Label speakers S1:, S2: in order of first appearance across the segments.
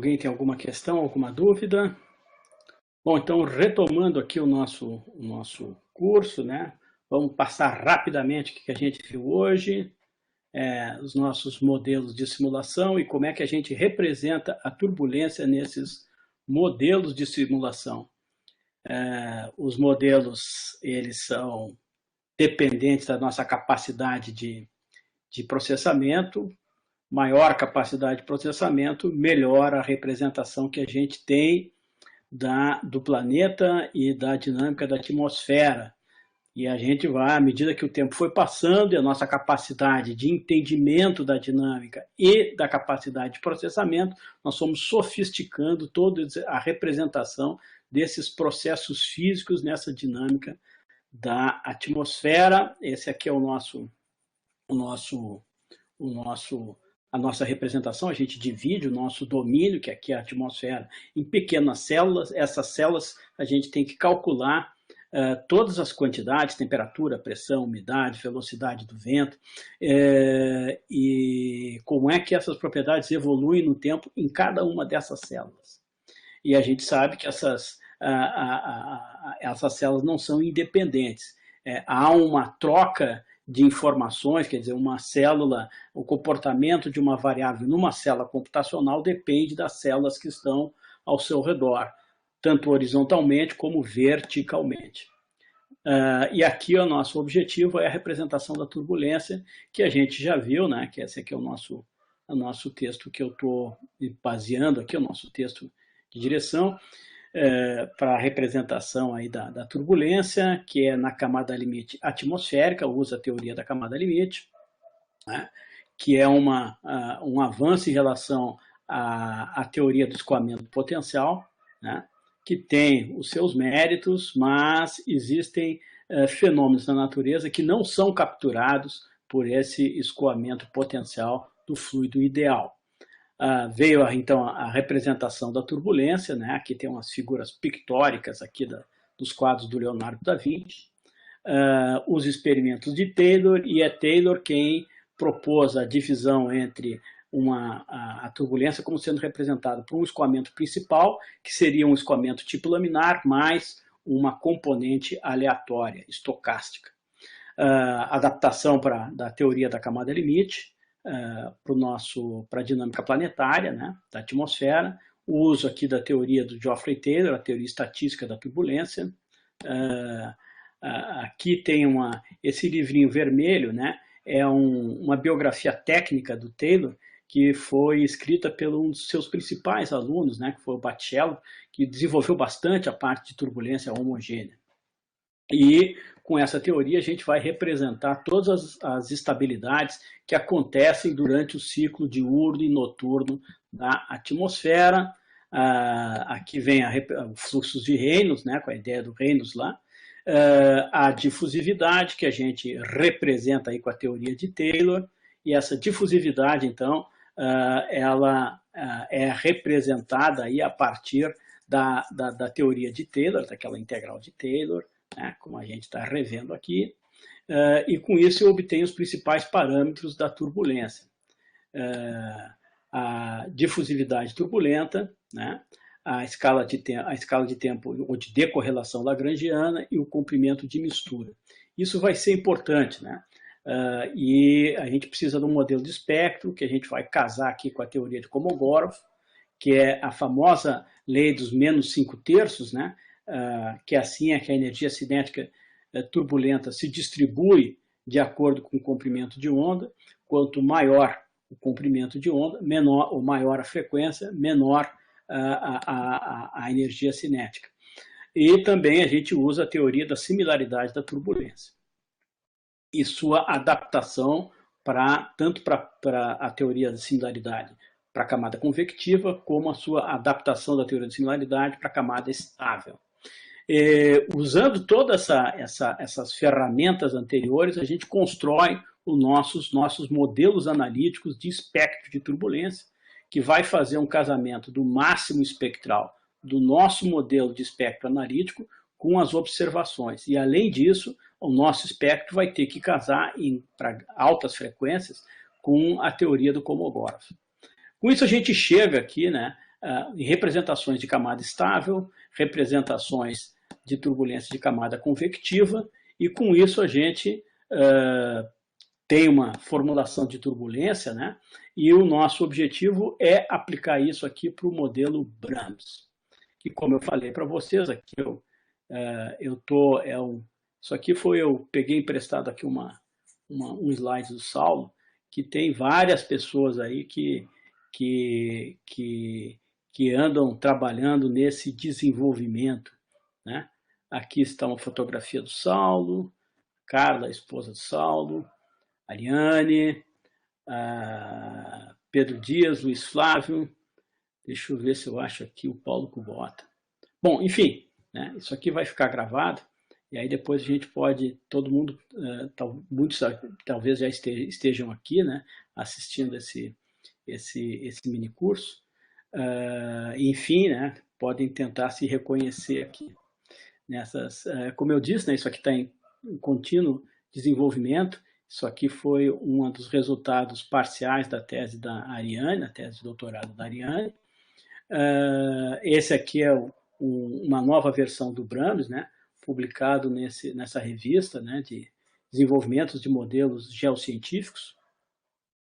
S1: Alguém tem alguma questão, alguma dúvida? Bom, então, retomando aqui o nosso curso, né? Vamos passar rapidamente o que a gente viu hoje, os nossos modelos de simulação e como é que a gente representa a turbulência nesses modelos de simulação. Os modelos, eles são dependentes da nossa capacidade de processamento. Maior capacidade de processamento, melhor a representação que a gente tem do planeta e da dinâmica da atmosfera. E a gente vai, à medida que o tempo foi passando, e a nossa capacidade de entendimento da dinâmica e da capacidade de processamento, nós fomos sofisticando toda a representação desses processos físicos nessa dinâmica da atmosfera. Esse aqui é a nossa representação. A gente divide o nosso domínio, que aqui é a atmosfera, em pequenas células. Essas células a gente tem que calcular todas as quantidades, temperatura, pressão, umidade, velocidade do vento, e como é que essas propriedades evoluem no tempo em cada uma dessas células. E a gente sabe que essas células não são independentes. Há uma troca de informações, quer dizer, uma célula, o comportamento de uma variável numa célula computacional depende das células que estão ao seu redor, tanto horizontalmente como verticalmente. E aqui o nosso objetivo é a representação da turbulência, que a gente já viu, né? Que esse aqui é o nosso texto que eu estou baseando aqui, o nosso texto de direção, para a representação aí da turbulência, que é na camada limite atmosférica, usa a teoria da camada limite, né, que é um avanço em relação à teoria do escoamento potencial, né, que tem os seus méritos, mas existem fenômenos na natureza que não são capturados por esse escoamento potencial do fluido ideal. Veio então a representação da turbulência, né? Aqui tem umas figuras pictóricas aqui dos quadros do Leonardo da Vinci, os experimentos de Taylor, e é Taylor quem propôs a divisão entre a turbulência como sendo representada por um escoamento principal, que seria um escoamento tipo laminar, mais uma componente aleatória, estocástica. Adaptação da teoria da camada limite, para a dinâmica planetária, né, da atmosfera, o uso aqui da teoria do Geoffrey Taylor, a teoria estatística da turbulência. Aqui tem esse livrinho vermelho, né, é uma biografia técnica do Taylor, que foi escrita por um dos seus principais alunos, né, que foi o Bachello, que desenvolveu bastante a parte de turbulência homogênea. E com essa teoria a gente vai representar todas as estabilidades que acontecem durante o ciclo diurno e noturno da atmosfera. Aqui vem os fluxos de Reynolds, né, com a ideia do Reynolds lá. A difusividade, que a gente representa aí com a teoria de Taylor. E essa difusividade, então, ela é representada aí a partir da teoria de Taylor, daquela integral de Taylor, né, como a gente está revendo aqui, e com isso eu obtenho os principais parâmetros da turbulência. A difusividade turbulenta, né, a escala de tempo ou de decorrelação lagrangiana e o comprimento de mistura. Isso vai ser importante, né? E a gente precisa de um modelo de espectro, que a gente vai casar aqui com a teoria de Kolmogorov, que é a famosa lei dos menos 5/3, né? Que assim é que a energia cinética turbulenta se distribui de acordo com o comprimento de onda. Quanto maior o comprimento de onda, menor ou maior a frequência, menor a energia cinética. E também a gente usa a teoria da similaridade da turbulência e sua adaptação tanto para a teoria da similaridade para a camada convectiva, como a sua adaptação da teoria da similaridade para a camada estável. Usando todas essas ferramentas anteriores, a gente constrói os nossos modelos analíticos de espectro de turbulência, que vai fazer um casamento do máximo espectral do nosso modelo de espectro analítico com as observações. E, além disso, o nosso espectro vai ter que casar para altas frequências com a teoria do Kolmogorov. Com isso, a gente chega aqui, né, representações de camada estável, representações de turbulência de camada convectiva, e com isso a gente tem uma formulação de turbulência, né? E o nosso objetivo é aplicar isso aqui para o modelo Brahms, que, como eu falei para vocês, aqui isso aqui eu peguei emprestado aqui um slide do Saulo, que tem várias pessoas aí que andam trabalhando nesse desenvolvimento, né? Aqui está uma fotografia do Saulo, Carla, a esposa do Saulo, Ariane, Pedro Dias, Luiz Flávio, deixa eu ver se eu acho aqui o Paulo Kubota. Bom, enfim, né, isso aqui vai ficar gravado, e aí depois a gente pode, todo mundo, muitos talvez já estejam aqui, né, assistindo esse mini curso, enfim, né, podem tentar se reconhecer aqui nessas, como eu disse, né, isso aqui está em contínuo desenvolvimento. Isso aqui foi um dos resultados parciais da tese da Ariane, a tese de doutorado da Ariane. Esse aqui é uma nova versão do Brahms, né, publicado nessa revista, né, de desenvolvimentos de modelos geocientíficos,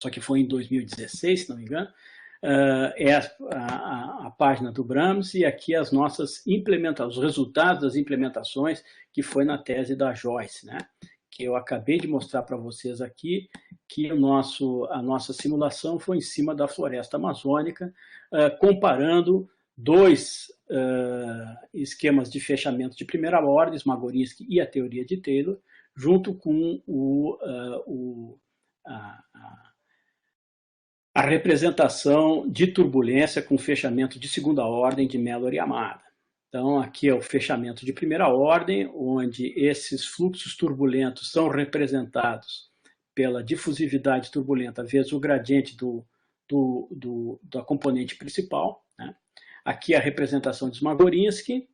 S1: só que foi em 2016, se não me engano. É a página do Brahms, e aqui as nossas implementações, os resultados das implementações que foi na tese da Joyce, né? Que eu acabei de mostrar para vocês aqui, que a nossa simulação foi em cima da floresta amazônica, comparando dois esquemas de fechamento de primeira ordem, Smagorinsky e a teoria de Taylor, junto com a representação de turbulência com fechamento de segunda ordem de Mellor e Yamada. Então, aqui é o fechamento de primeira ordem, onde esses fluxos turbulentos são representados pela difusividade turbulenta vezes o gradiente da componente principal, né? Aqui a representação de Smagorinsky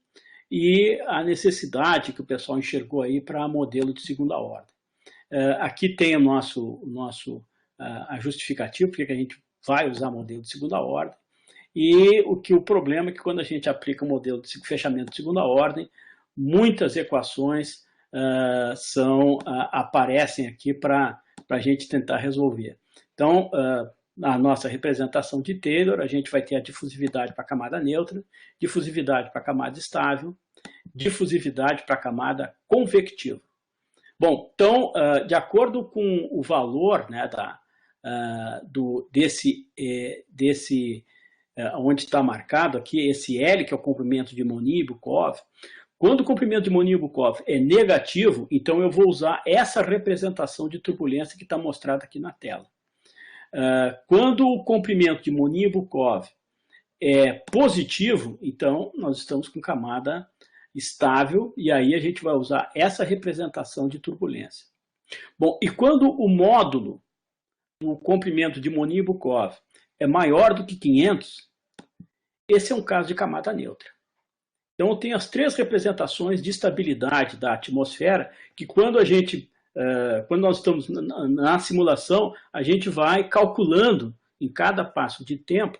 S1: e a necessidade que o pessoal enxergou aí para modelo de segunda ordem. Aqui tem a justificativa porque a gente vai usar modelo de segunda ordem, e o problema é que quando a gente aplica o modelo de fechamento de segunda ordem, muitas equações aparecem aqui para a gente tentar resolver. Então, na nossa representação de Taylor, a gente vai ter a difusividade para a camada neutra, difusividade para a camada estável, difusividade para a camada convectiva. Bom, então, de acordo com o valor, né, onde está marcado aqui, esse L, que é o comprimento de Monod-Bukov, quando o comprimento de Monod-Bukov é negativo, então eu vou usar essa representação de turbulência que está mostrada aqui na tela. Quando o comprimento de Monod-Bukov é positivo, então nós estamos com camada estável, e aí a gente vai usar essa representação de turbulência. Bom, e quando o módulo do comprimento de Monod-Bukov é maior do que 500, esse é um caso de camada neutra. Então, eu tenho as três representações de estabilidade da atmosfera, que quando nós estamos na simulação, a gente vai calculando em cada passo de tempo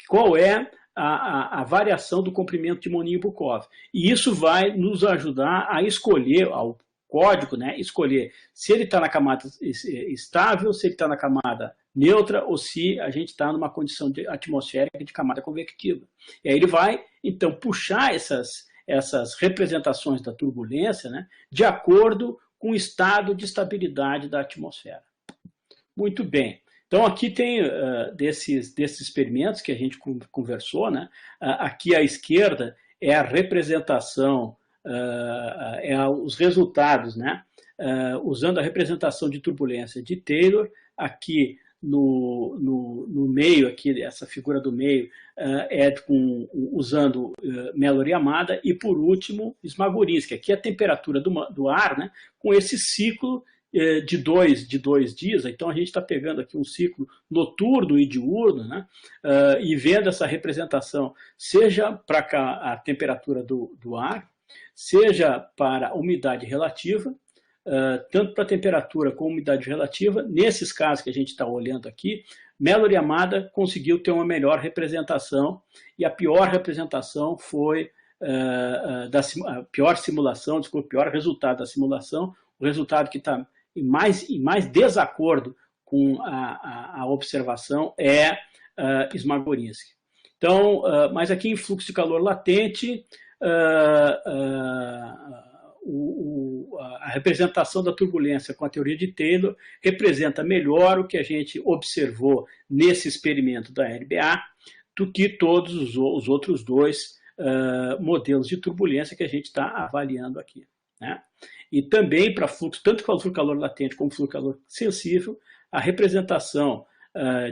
S1: qual é a variação do comprimento de Monod-Bukov. E isso vai nos ajudar a escolher, ao código, né, escolher se ele está na camada estável, se ele está na camada neutra, ou se a gente está numa condição atmosférica de camada convectiva. E aí ele vai, então, puxar essas representações da turbulência, né, de acordo com o estado de estabilidade da atmosfera. Muito bem. Então, aqui tem desses experimentos que a gente conversou, né? Aqui à esquerda é a representação, os resultados, né? Usando a representação de turbulência de Taylor. Aqui no meio, aqui, essa figura do meio, usando Mellor e Yamada. E, por último, Smagorinsky. Aqui é a temperatura do ar, né? Com esse ciclo de dois dias. Então, a gente está pegando aqui um ciclo noturno e diurno, né? E vendo essa representação, seja para a temperatura do ar, seja para a umidade relativa, tanto para a temperatura como umidade relativa. Nesses casos que a gente está olhando aqui, Mellor e Amada conseguiu ter uma melhor representação, e a pior representação foi a pior simulação, desculpa, o pior resultado da simulação, o resultado que está em mais desacordo com a observação é Smagorinsky. Então, mas aqui em fluxo de calor latente, a representação da turbulência com a teoria de Taylor representa melhor o que a gente observou nesse experimento da LBA do que todos os outros dois modelos de turbulência que a gente está avaliando aqui, né? E também para fluxo, tanto para o fluxo de calor latente como fluxo de calor sensível, a representação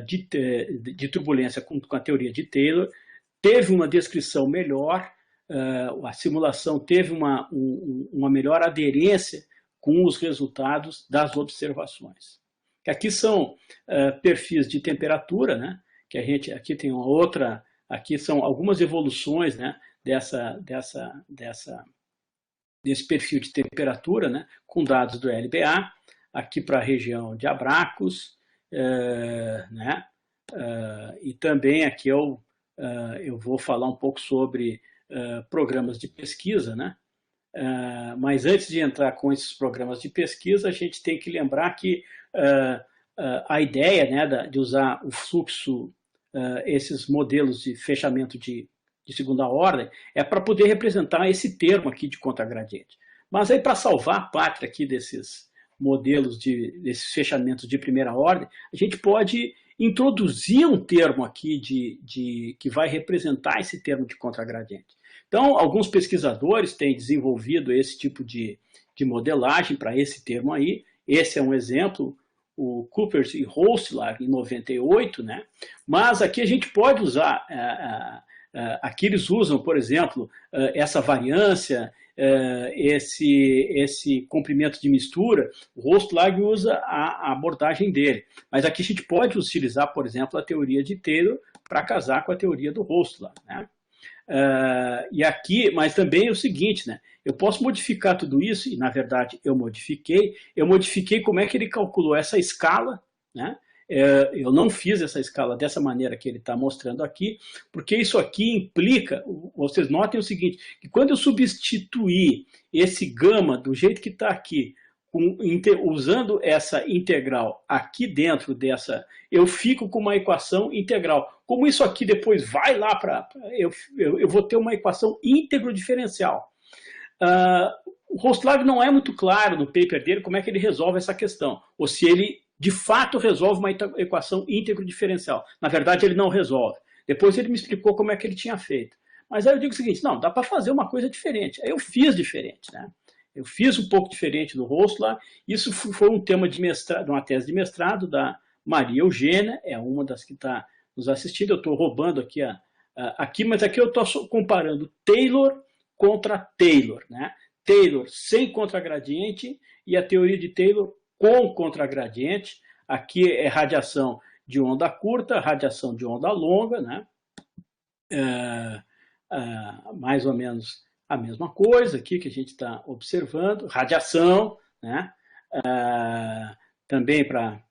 S1: de turbulência com a teoria de Taylor teve uma descrição melhor, a simulação teve uma melhor aderência com os resultados das observações. Aqui são perfis de temperatura, né? Que a gente aqui tem uma outra, aqui são algumas evoluções, né? Desse perfil de temperatura, né? Com dados do LBA, aqui para a região de Abracos, né? E também aqui eu vou falar um pouco sobre programas de pesquisa, né? Mas antes de entrar com esses programas de pesquisa, a gente tem que lembrar que a ideia, né, de usar o fluxo, esses modelos de fechamento de segunda ordem, é para poder representar esse termo aqui de contragradiente. Mas aí, para salvar a pátria aqui desses modelos, desses fechamentos de primeira ordem, a gente pode introduzir um termo aqui que vai representar esse termo de contragradiente. Então, alguns pesquisadores têm desenvolvido esse tipo de modelagem para esse termo aí. Esse é um exemplo, o Coopers e Holzlag, em 98, né? Mas aqui a gente pode usar, aqui eles usam, por exemplo, essa variância, esse comprimento de mistura. O Holzlag usa a abordagem dele. Mas aqui a gente pode utilizar, por exemplo, a teoria de Taylor para casar com a teoria do Holzlag, né? E aqui, mas também é o seguinte, né? Eu posso modificar tudo isso, e na verdade eu modifiquei como é que ele calculou essa escala, né? Eu não fiz essa escala dessa maneira que ele está mostrando aqui, porque isso aqui implica, vocês notem o seguinte, que quando eu substituir esse gama do jeito que está aqui, usando essa integral aqui dentro dessa, eu fico com uma equação integral. Como isso aqui depois vai lá para... Eu vou ter uma equação íntegro diferencial. O Holzlag não é muito claro no paper dele como é que ele resolve essa questão, ou se ele de fato resolve uma equação íntegro diferencial. Na verdade, ele não resolve. Depois ele me explicou como é que ele tinha feito. Mas aí eu digo o seguinte, não, dá para fazer uma coisa diferente. Aí eu fiz diferente, né? Eu fiz um pouco diferente do Holzlag. Isso foi um tema de mestrado, uma tese de mestrado da Maria Eugênia, é uma das que está nos assistindo. Eu estou roubando aqui, mas aqui eu estou comparando Taylor contra Taylor, né? Taylor sem contragradiente e a teoria de Taylor com contragradiente. Aqui é radiação de onda curta, radiação de onda longa, né? Mais ou menos a mesma coisa aqui que a gente está observando, radiação, né? Também para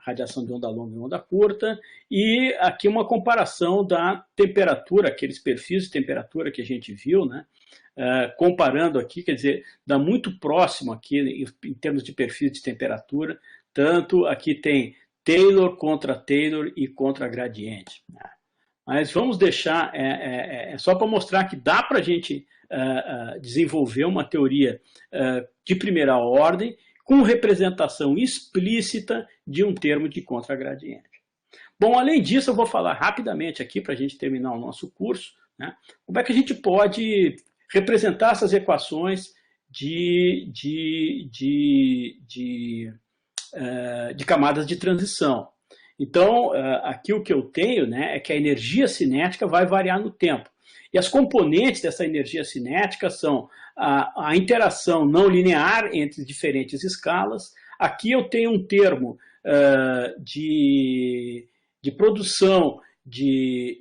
S1: radiação de onda longa e onda curta, e aqui uma comparação da temperatura, aqueles perfis de temperatura que a gente viu, né? Comparando aqui, quer dizer, dá muito próximo aqui em termos de perfis de temperatura, tanto aqui tem Taylor contra Taylor e contra gradiente, né? Mas vamos deixar, só para mostrar que dá para a gente desenvolver uma teoria de primeira ordem com representação explícita de um termo de contragradiente. Bom, além disso, eu vou falar rapidamente aqui para a gente terminar o nosso curso, né, como é que a gente pode representar essas equações de camadas de transição. Então, aqui o que eu tenho, né, é que a energia cinética vai variar no tempo. E as componentes dessa energia cinética são a interação não linear entre diferentes escalas. Aqui eu tenho um termo de produção de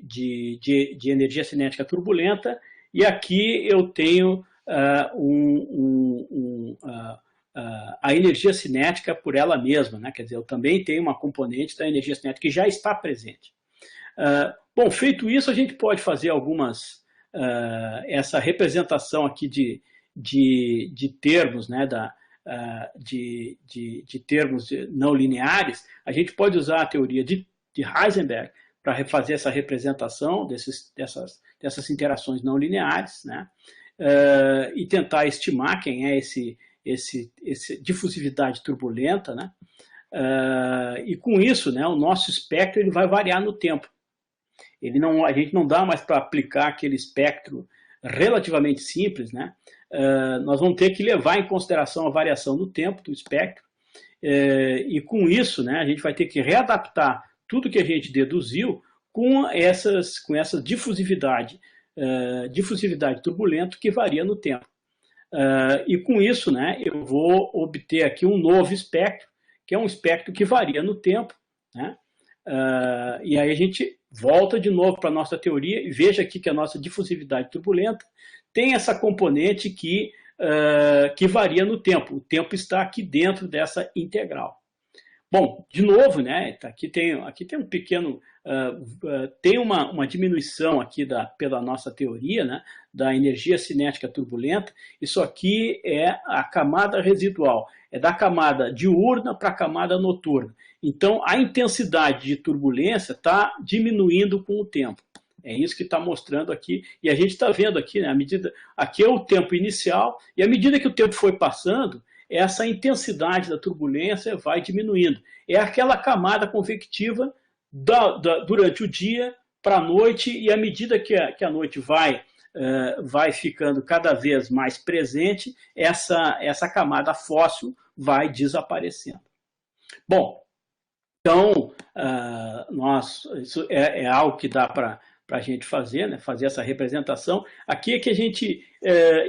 S1: energia cinética turbulenta, e aqui eu tenho a energia cinética por ela mesma, né? Quer dizer, eu também tenho uma componente da energia cinética que já está presente. Bom, feito isso, a gente pode fazer essa representação aqui de termos, né, de termos não lineares. A gente pode usar a teoria de Heisenberg para refazer essa representação dessas interações não lineares, né, e tentar estimar quem é esse difusividade turbulenta, né, e com isso, né, o nosso espectro ele vai variar no tempo. A gente não dá mais para aplicar aquele espectro relativamente simples, né? Nós vamos ter que levar em consideração a variação no tempo do espectro, e com isso, né, a gente vai ter que readaptar tudo que a gente deduziu com essa difusividade turbulenta que varia no tempo. E com isso, né, eu vou obter aqui um novo espectro, que é um espectro que varia no tempo, né? E aí a gente volta de novo para a nossa teoria e veja aqui que a nossa difusividade turbulenta tem essa componente que varia no tempo. O tempo está aqui dentro dessa integral. Bom, de novo, né, aqui tem um pequeno, tem uma diminuição aqui pela nossa teoria, né, da energia cinética turbulenta. Isso aqui é a camada residual, é da camada diurna para a camada noturna. Então, a intensidade de turbulência está diminuindo com o tempo. É isso que está mostrando aqui. E a gente está vendo aqui, né, aqui é o tempo inicial, e à medida que o tempo foi passando, essa intensidade da turbulência vai diminuindo. É aquela camada convectiva durante o dia para a noite, e à medida que a noite vai ficando cada vez mais presente, essa camada fóssil vai desaparecendo. Bom, então, isso é algo que dá para a gente fazer, né? Fazer essa representação. Aqui é que a gente,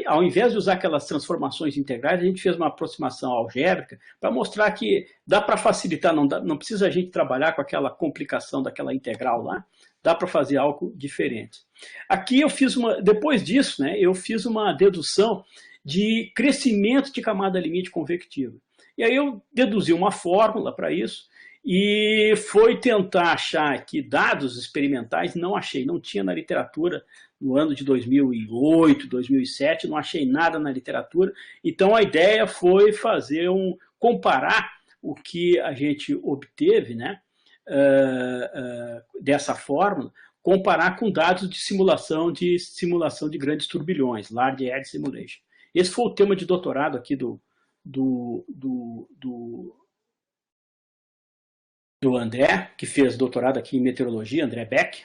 S1: ao invés de usar aquelas transformações integrais, a gente fez uma aproximação algébrica para mostrar que dá para facilitar, não precisa a gente trabalhar com aquela complicação daquela integral lá, dá para fazer algo diferente. Aqui eu fiz depois disso, né, eu fiz uma dedução de crescimento de camada limite convectiva. E aí eu deduzi uma fórmula para isso, e foi tentar achar aqui dados experimentais, não achei, não tinha na literatura no ano de 2008, 2007, não achei nada na literatura. Então a ideia foi comparar o que a gente obteve, né, dessa fórmula, comparar com dados de simulação de grandes turbilhões, Large Edge Simulation. Esse foi o tema de doutorado aqui do André, que fez doutorado aqui em meteorologia, André Beck.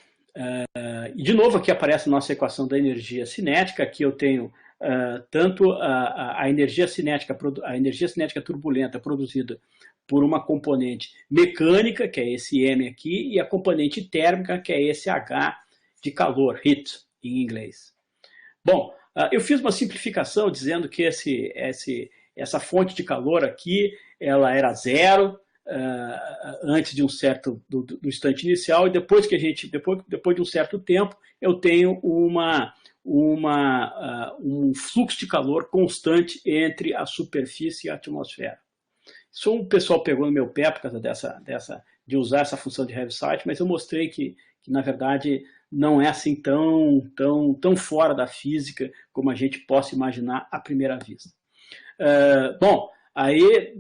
S1: E de novo aqui aparece a nossa equação da energia cinética. Aqui eu tenho tanto a energia cinética turbulenta produzida por uma componente mecânica, que é esse M aqui, e a componente térmica, que é esse H de calor, heat, em inglês. Bom, eu fiz uma simplificação dizendo que essa fonte de calor aqui, ela era zero, antes de um certo do instante inicial, e depois de um certo tempo eu tenho um fluxo de calor constante entre a superfície e a atmosfera. Isso o pessoal pegou no meu pé por causa de usar essa função de Heaviside, mas eu mostrei que na verdade não é assim tão fora da física como a gente possa imaginar à primeira vista. Bom, aí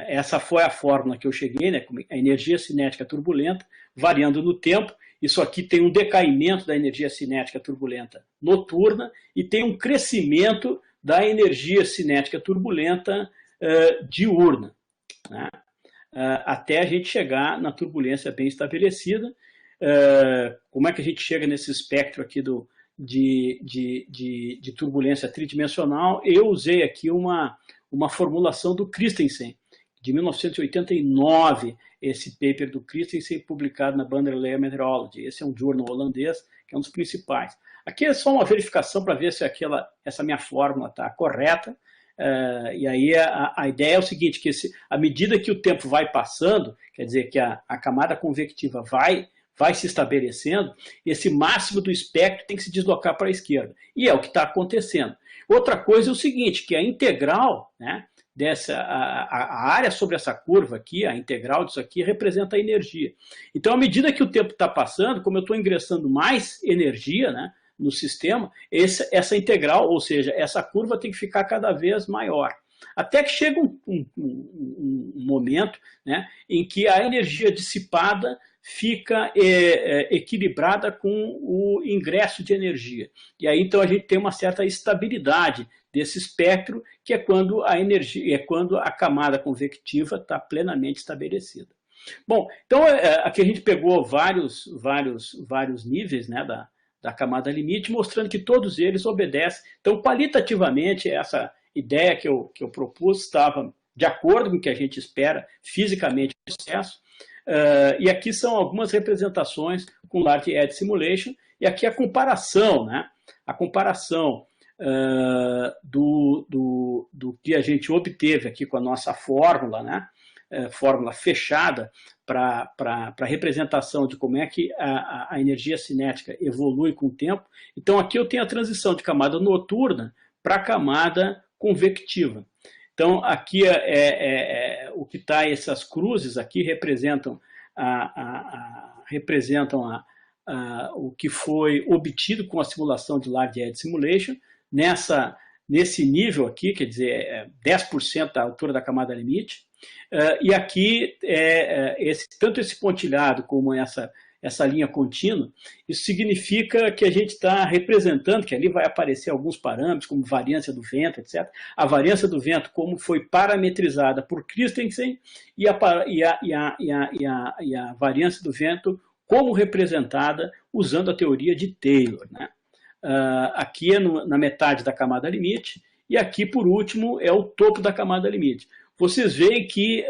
S1: essa foi a fórmula que eu cheguei, né, a energia cinética turbulenta variando no tempo. Isso aqui tem um decaimento da energia cinética turbulenta noturna e tem um crescimento da energia cinética turbulenta diurna, né, até a gente chegar na turbulência bem estabelecida. Como é que a gente chega nesse espectro aqui de turbulência tridimensional? Eu usei aqui uma formulação do Christensen, de 1989, esse paper do Christensen, publicado na Banderleer Meteorology. Esse é um jornal holandês, que é um dos principais. Aqui é só uma verificação para ver se essa minha fórmula está correta. E aí a ideia é o seguinte, que à medida que o tempo vai passando, quer dizer que a camada convectiva vai vai se estabelecendo, esse máximo do espectro tem que se deslocar para a esquerda. E é o que está acontecendo. Outra coisa é o seguinte, que a integral, né, a área sobre essa curva aqui, a integral disso aqui, representa a energia. Então, à medida que o tempo está passando, como eu estou ingressando mais energia, né, no sistema, essa integral, ou seja, essa curva tem que ficar cada vez maior. Até que chega um momento, né, em que a energia dissipada fica equilibrada com o ingresso de energia. E aí, então, a gente tem uma certa estabilidade desse espectro, que é quando a energia, quando a camada convectiva está plenamente estabelecida. Bom, então aqui a gente pegou vários níveis, né, da camada limite, mostrando que todos eles obedecem. Então, qualitativamente, essa ideia que eu propus estava de acordo com o que a gente espera fisicamente no processo. E aqui são algumas representações com Large Edge Simulation, e aqui a comparação, né? A comparação do que a gente obteve aqui com a nossa fórmula, né? Fórmula fechada para a representação de como é que a energia cinética evolui com o tempo. Então, aqui eu tenho a transição de camada noturna para a camada convectiva. Então, aqui o que está, essas cruzes aqui representam, o que foi obtido com a simulação de Large Edge Simulation, nesse nível aqui, quer dizer, 10% da altura da camada limite. E aqui, tanto esse pontilhado como essa linha contínua, isso significa que a gente está representando, que ali vai aparecer alguns parâmetros, como variância do vento, etc. A variância do vento, como foi parametrizada por Christensen, e a variância do vento como representada usando a teoria de Taylor, né? Aqui é na metade da camada limite, e aqui, por último, é o topo da camada limite. Vocês veem que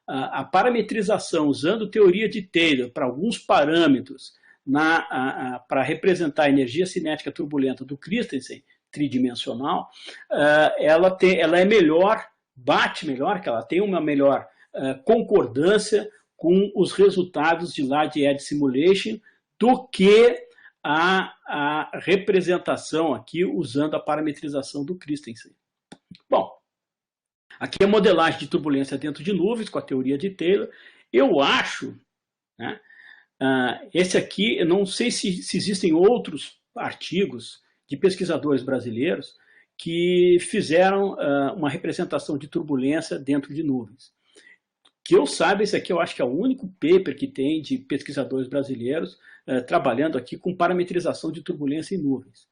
S1: a parametrização usando teoria de Taylor para alguns parâmetros para representar a energia cinética turbulenta do Christensen, tridimensional, ela é melhor, bate melhor, que ela tem uma melhor concordância com os resultados de Large Edge Simulation do que a representação aqui usando a parametrização do Christensen. Bom, aqui é a modelagem de turbulência dentro de nuvens com a teoria de Taylor. Eu acho, né, esse aqui, eu não sei se existem outros artigos de pesquisadores brasileiros que fizeram uma representação de turbulência dentro de nuvens. Que eu saiba, esse aqui eu acho que é o único paper que tem de pesquisadores brasileiros trabalhando aqui com parametrização de turbulência em nuvens.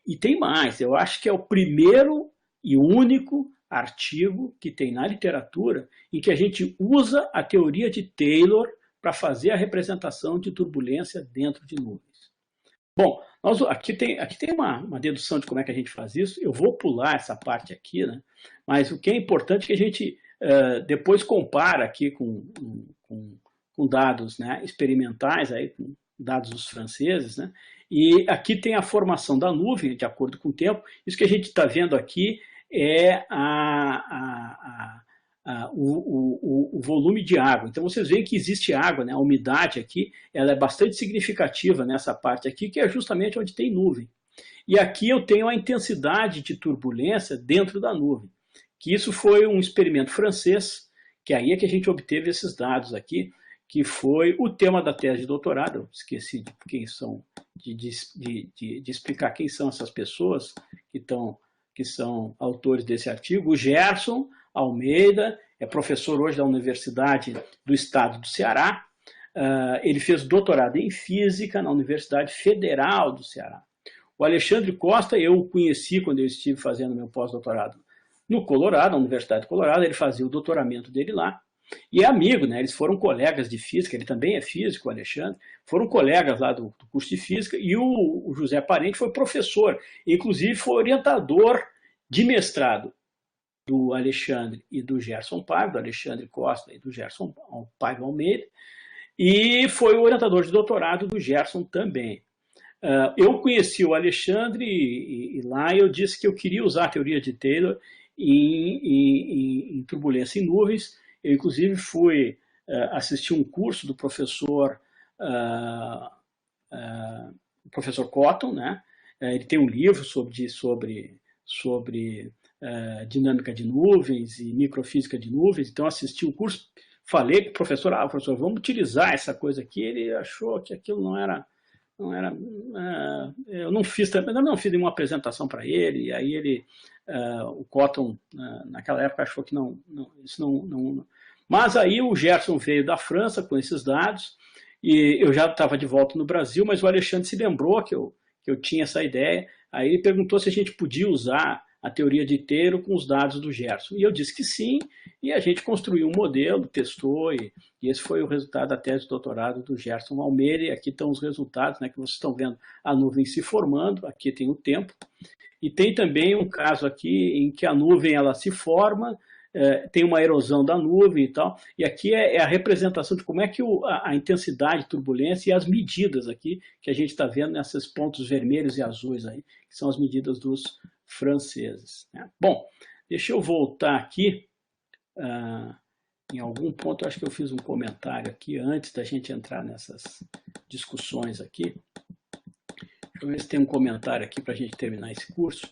S1: E tem mais, eu acho que é o primeiro e único artigo que tem na literatura em que a gente usa a teoria de Taylor para fazer a representação de turbulência dentro de nuvens. Bom, aqui tem uma dedução de como é que a gente faz isso. Eu vou pular essa parte aqui, né? Mas o que é importante é que a gente depois compara aqui com dados, né, experimentais, aí, com dados dos franceses, né? E aqui tem a formação da nuvem, de acordo com o tempo. Isso que a gente está vendo aqui é o volume de água. Então, vocês veem que existe água, né? A umidade aqui ela é bastante significativa nessa parte aqui, que é justamente onde tem nuvem. E aqui eu tenho a intensidade de turbulência dentro da nuvem, que isso foi um experimento francês, que aí é que a gente obteve esses dados aqui, que foi o tema da tese de doutorado. Eu esqueci de quem são, de explicar quem são essas pessoas que são autores desse artigo. O Gerson Almeida é professor hoje da Universidade do Estado do Ceará. Ele fez doutorado em Física na Universidade Federal do Ceará. O Alexandre Costa, eu o conheci quando eu estive fazendo meu pós-doutorado no Colorado, na Universidade do Colorado. Ele fazia o doutoramento dele lá. E é amigo, né? Eles foram colegas de física, ele também é físico, o Alexandre, foram colegas lá do curso de física, e o José Parente foi professor, inclusive foi orientador de mestrado do Alexandre e do Gerson Paiva, do Alexandre Costa e do Gerson Paiva Almeida, e foi o orientador de doutorado do Gerson também. Eu conheci o Alexandre e lá eu disse que eu queria usar a teoria de Taylor em turbulência em nuvens. Eu, inclusive, fui assistir um curso do professor o professor Cotton, né? Ele tem um livro sobre dinâmica de nuvens e microfísica de nuvens, então assisti o curso, falei para o professor, professor, vamos utilizar essa coisa aqui, ele achou que aquilo não era eu não fiz nenhuma apresentação para ele, e aí ele, o Cotton, naquela época, achou que isso não. Mas aí o Gerson veio da França com esses dados, e eu já estava de volta no Brasil, mas o Alexandre se lembrou que eu tinha essa ideia, aí ele perguntou se a gente podia usar a teoria de Itero com os dados do Gerson. E eu disse que sim, e a gente construiu um modelo, testou, e esse foi o resultado da tese de doutorado do Gerson Almeida, e aqui estão os resultados, né, que vocês estão vendo a nuvem se formando, aqui tem o tempo, e tem também um caso aqui em que a nuvem ela se forma, tem uma erosão da nuvem e tal, e aqui é a representação de como é que a intensidade de turbulência e as medidas aqui, que a gente está vendo nesses pontos vermelhos e azuis aí, que são as medidas dos franceses, né? Bom, deixa eu voltar aqui, em algum ponto, eu acho que eu fiz um comentário aqui, antes da gente entrar nessas discussões aqui. Deixa eu ver se tem um comentário aqui para a gente terminar esse curso.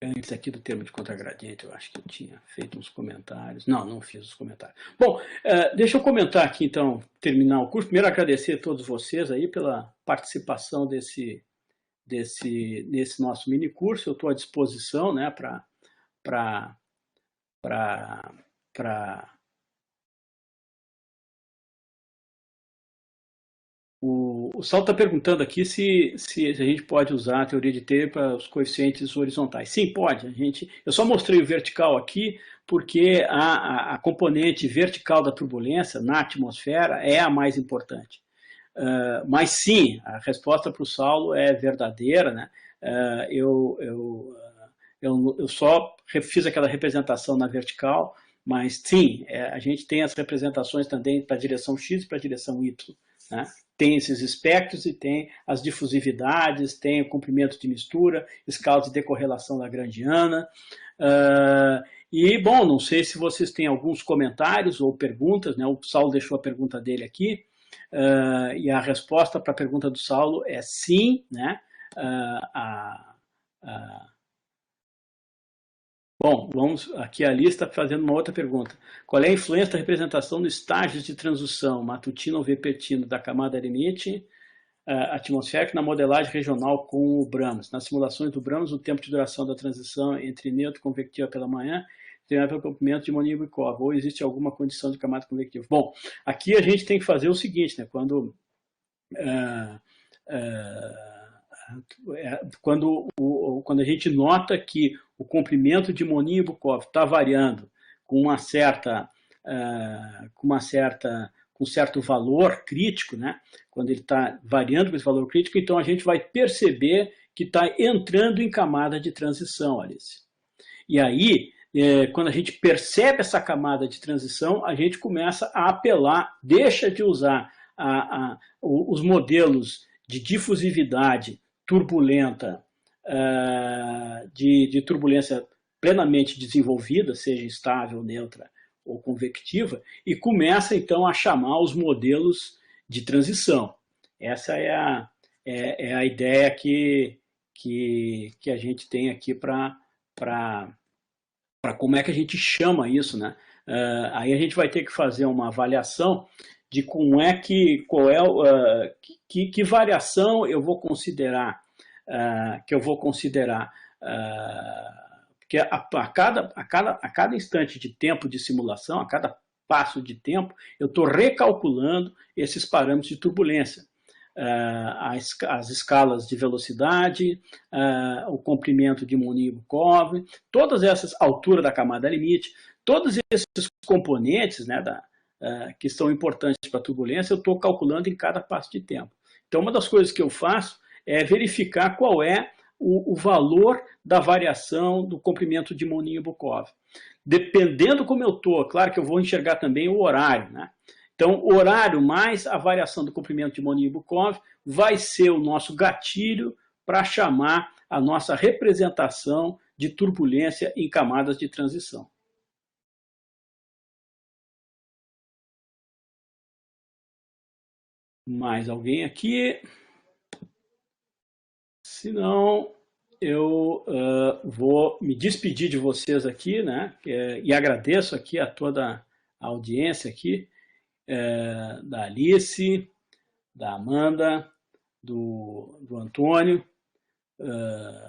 S1: Antes aqui do termo de contragradiente, eu acho que eu tinha feito uns comentários. Não fiz os comentários. Bom, deixa eu comentar aqui, então, terminar o curso. Primeiro, agradecer a todos vocês aí pela participação nesse nosso mini curso. Eu estou à disposição, né, O Saulo está perguntando aqui se a gente pode usar a teoria de Taylor para os coeficientes horizontais. Sim, pode. Eu só mostrei o vertical aqui porque a componente vertical da turbulência na atmosfera é a mais importante. Mas sim, a resposta para o Saulo é verdadeira, né? Eu só fiz aquela representação na vertical, mas sim, a gente tem as representações também para a direção X e para a direção Y, né? Tem esses espectros e tem as difusividades, tem o comprimento de mistura, escalas de decorrelação lagrangiana. E, bom, não sei se vocês têm alguns comentários ou perguntas, né? O Saulo deixou a pergunta dele aqui, e a resposta para a pergunta do Saulo é sim, né? Bom, vamos aqui a lista fazendo uma outra pergunta. Qual é a influência da representação nos estágios de transição matutino ou vespertino da camada limite atmosférica na modelagem regional com o Brahms? Nas simulações do Brahms, o tempo de duração da transição entre neutro e convectiva pela manhã determinado pelo comprimento de Monivnikov, ou existe alguma condição de camada convectiva? Bom, aqui a gente tem que fazer o seguinte, né? Quando a gente nota que o comprimento de Monivnikov está variando com com certo valor crítico, né? Quando ele está variando com esse valor crítico, então a gente vai perceber que está entrando em camada de transição, Alice. E aí, quando a gente percebe essa camada de transição, a gente começa a apelar, deixa de usar os modelos de difusividade turbulenta, de turbulência plenamente desenvolvida, seja estável, neutra ou convectiva, e começa então a chamar os modelos de transição. Essa é a ideia que a gente tem aqui para como é que a gente chama isso, né? Aí a gente vai ter que fazer uma avaliação de que variação eu vou considerar, porque a cada instante de tempo de simulação, a cada passo de tempo, eu estou recalculando esses parâmetros de turbulência. As escalas de velocidade, o comprimento de Monivnikov, todas essas, altura da camada limite, todos esses componentes, né, que são importantes para a turbulência, eu estou calculando em cada passo de tempo. Então, uma das coisas que eu faço é verificar qual é o valor da variação do comprimento de Monivnikov. Dependendo como eu estou, claro que eu vou enxergar também o horário, né? Então, o horário mais a variação do comprimento de Monivnikov vai ser o nosso gatilho para chamar a nossa representação de turbulência em camadas de transição. Mais alguém aqui? Se não, eu vou me despedir de vocês aqui, né? E agradeço aqui a toda a audiência aqui, da Alice, da Amanda, do Antônio,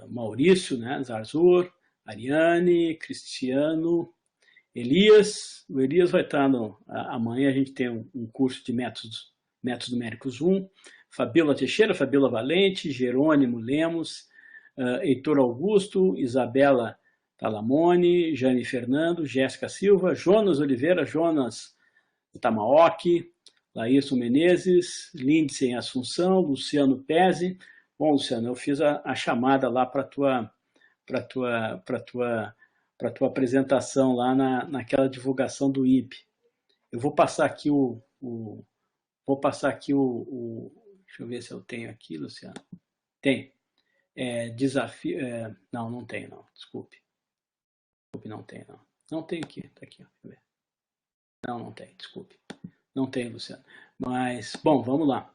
S1: Maurício, né? Zarzur, Ariane, Cristiano, Elias. O Elias vai estar amanhã, a gente tem um curso de métodos numéricos 1. Fabíola Teixeira, Fabíola Valente, Jerônimo Lemos, Heitor Augusto, Isabela Talamone, Jane Fernando, Jéssica Silva, Jonas Oliveira, Jonas Tamaoki, Laírson Menezes, Lindsay Assunção, Luciano Pezzi. Bom, Luciano, eu fiz a chamada lá para tua apresentação lá naquela divulgação do INPE. Eu vou passar aqui deixa eu ver se eu tenho aqui, Luciano. Tem. Desafio. Não tem, não. Desculpe. Não tem, não. Não tem aqui. Está aqui, ó. Deixa eu ver. Não tem. Desculpe. Não tem, Luciano. Mas, bom, vamos lá.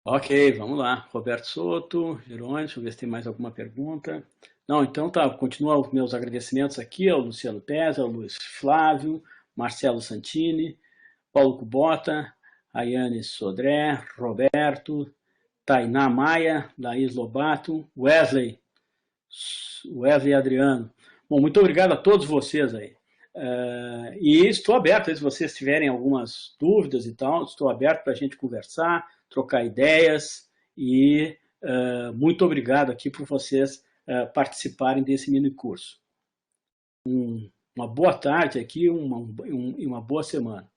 S1: Ok, vamos lá. Roberto Soto, Jerônimo, deixa eu ver se tem mais alguma pergunta. Não, então tá, continua os meus agradecimentos aqui ao Luciano Pes, ao Luiz Flávio, Marcelo Santini, Paulo Kubota, Ayane Sodré, Roberto, Tainá Maia, Laís Lobato, Wesley Adriano. Bom, muito obrigado a todos vocês aí. E estou aberto, se vocês tiverem algumas dúvidas e tal, estou aberto para a gente conversar, trocar ideias e muito obrigado aqui por vocês participarem desse mini curso. Uma boa tarde aqui e uma boa semana.